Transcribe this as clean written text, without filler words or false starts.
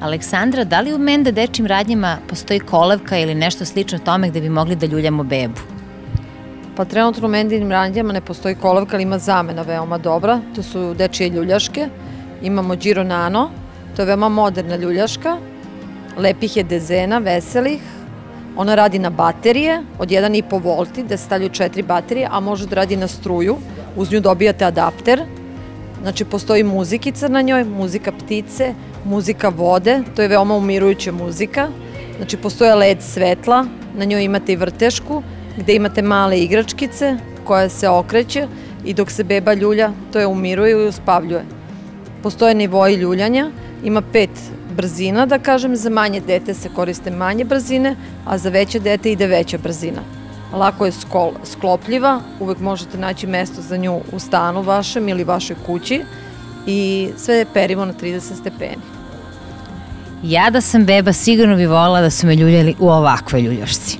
Aleksandra, da li u Menda dečjim radnjama postoji kolevka ili nešto slično tome gde bi mogli da ljuljamo bebu? Pa trenutno u Mendinim radnjama ne postoji kolevka, ali ima zamena veoma dobra. To su dečije ljuljaške. Imamo Giro Nano, to je veoma moderna ljuljaška. Lepih je dezena, veselih. Ona radi na baterije od 1,5 volti, gde se stavljaju 4 baterije, a može da radi na struju. Uz nju dobijate adapter. Znači, postoji muzikica na njoj, muzika ptice, muzika vode, to je veoma umirujuća muzika. Znači, postoje LED svetla, na njoj imate i vrtešku, gde imate male igračkice koja se okreće i dok se beba ljulja, to je umiruje i uspavljuje. Postoje nivoji ljuljanja, ima 5 brzina, da kažem, za manje dete se koriste manje brzine, a za veće dete ide veća brzina. Lako je sklopljiva, uvek možete naći mesto za nju u stanu vašem ili vašoj kući i sve perimo na 30 stepeni. Ja da sam beba sigurno bi volila da su me ljuljali u ovakvoj ljuljašci.